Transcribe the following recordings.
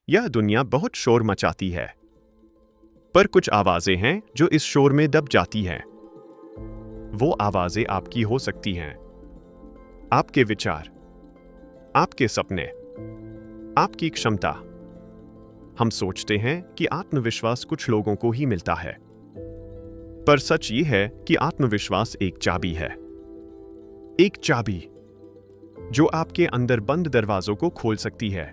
यह दुनिया बहुत शोर मचाती है, पर कुछ आवाजें हैं जो इस शोर में दब जाती हैं। वो आवाजें आपकी हो सकती हैं, आपके विचार, आपके सपने, आपकी क्षमता। हम सोचते हैं कि आत्मविश्वास कुछ लोगों को ही मिलता है, पर सच ये है कि आत्मविश्वास एक चाबी है। एक चाबी जो आपके अंदर बंद दरवाजों को खोल सकती है।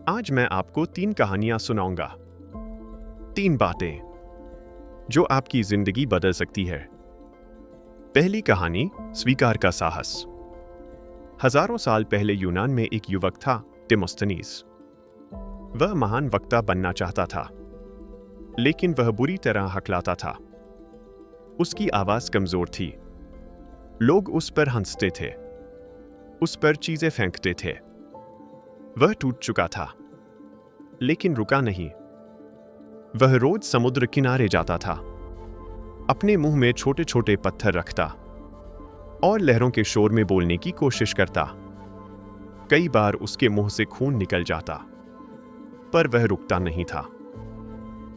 आज मैं आपको 3 कहानियां सुनाऊंगा, 3 बातें जो आपकी जिंदगी बदल सकती है। पहली कहानी, स्वीकार का साहस। हजारों साल पहले यूनान में एक युवक था, डेमोस्थेनीज। वह महान वक्ता बनना चाहता था, लेकिन वह बुरी तरह हकलाता था। उसकी आवाज कमजोर थी। लोग उस पर हंसते थे, उस पर चीजें फेंकते थे। वह टूट चुका था, लेकिन रुका नहीं। वह रोज समुद्र किनारे जाता था, अपने मुंह में छोटे छोटे पत्थर रखता और लहरों के शोर में बोलने की कोशिश करता। कई बार उसके मुंह से खून निकल जाता, पर वह रुकता नहीं था।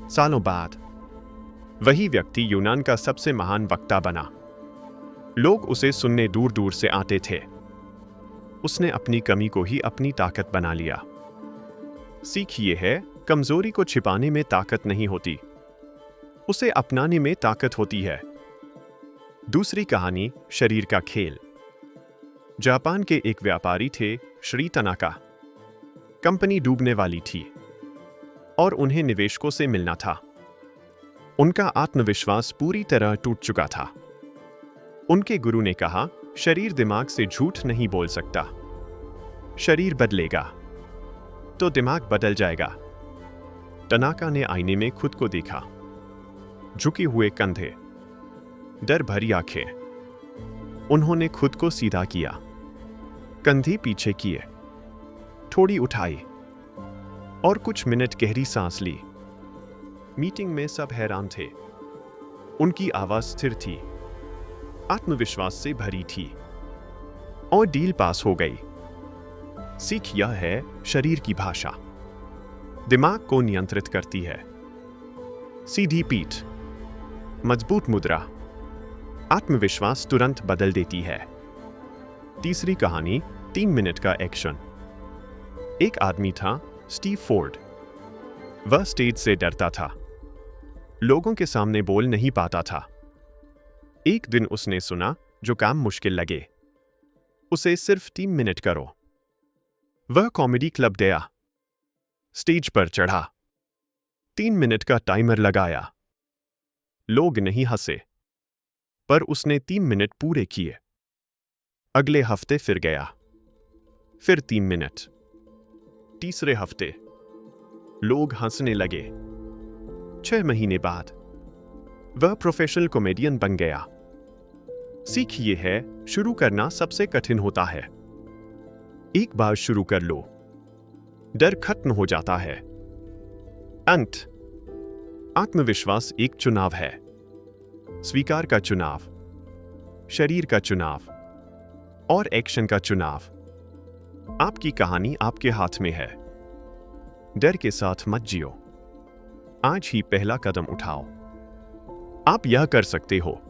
सालों बाद वही व्यक्ति यूनान का सबसे महान वक्ता बना। लोग उसे सुनने दूर दूर से आते थे। उसने अपनी कमी को ही अपनी ताकत बना लिया। सीख ये है, कमजोरी को छिपाने में ताकत नहीं होती, उसे अपनाने में ताकत होती है। दूसरी कहानी, शरीर का खेल। जापान के एक व्यापारी थे, श्री तनाका। कंपनी डूबने वाली थी और उन्हें निवेशकों से मिलना था। उनका आत्मविश्वास पूरी तरह टूट चुका था। उनके गुरु ने कहा, शरीर दिमाग से झूठ नहीं बोल सकता। शरीर बदलेगा तो दिमाग बदल जाएगा। तनाका ने आईने में खुद को देखा। झुके हुए कंधे, डर भरी आंखें। उन्होंने खुद को सीधा किया, कंधे पीछे किए, थोड़ी उठाई और कुछ मिनट गहरी सांस ली। मीटिंग में सब हैरान थे। उनकी आवाज स्थिर थी, आत्मविश्वास से भरी थी और डील पास हो गई। सीख यह है, शरीर की भाषा दिमाग को नियंत्रित करती है। सीधी पीठ, मजबूत मुद्रा, आत्मविश्वास तुरंत बदल देती है। तीसरी कहानी, 3 मिनट का एक्शन। एक आदमी था, स्टीव फोर्ड। वह स्टेज से डरता था, लोगों के सामने बोल नहीं पाता था। एक दिन उसने सुना, जो काम मुश्किल लगे उसे सिर्फ 3 मिनट करो। वह कॉमेडी क्लब गया, स्टेज पर चढ़ा, 3 मिनट का टाइमर लगाया। लोग नहीं हंसे, पर उसने 3 मिनट पूरे किए। अगले हफ्ते फिर गया, फिर 3 मिनट। तीसरे हफ्ते लोग हंसने लगे। 6 महीने बाद वह प्रोफेशनल कॉमेडियन बन गया। सीख ये है, शुरू करना सबसे कठिन होता है। एक बार शुरू कर लो, डर खत्म हो जाता है। अंत, आत्मविश्वास एक चुनाव है। स्वीकार का चुनाव, शरीर का चुनाव और एक्शन का चुनाव। आपकी कहानी आपके हाथ में है। डर के साथ मत जियो, आज ही पहला कदम उठाओ। आप यह कर सकते हो।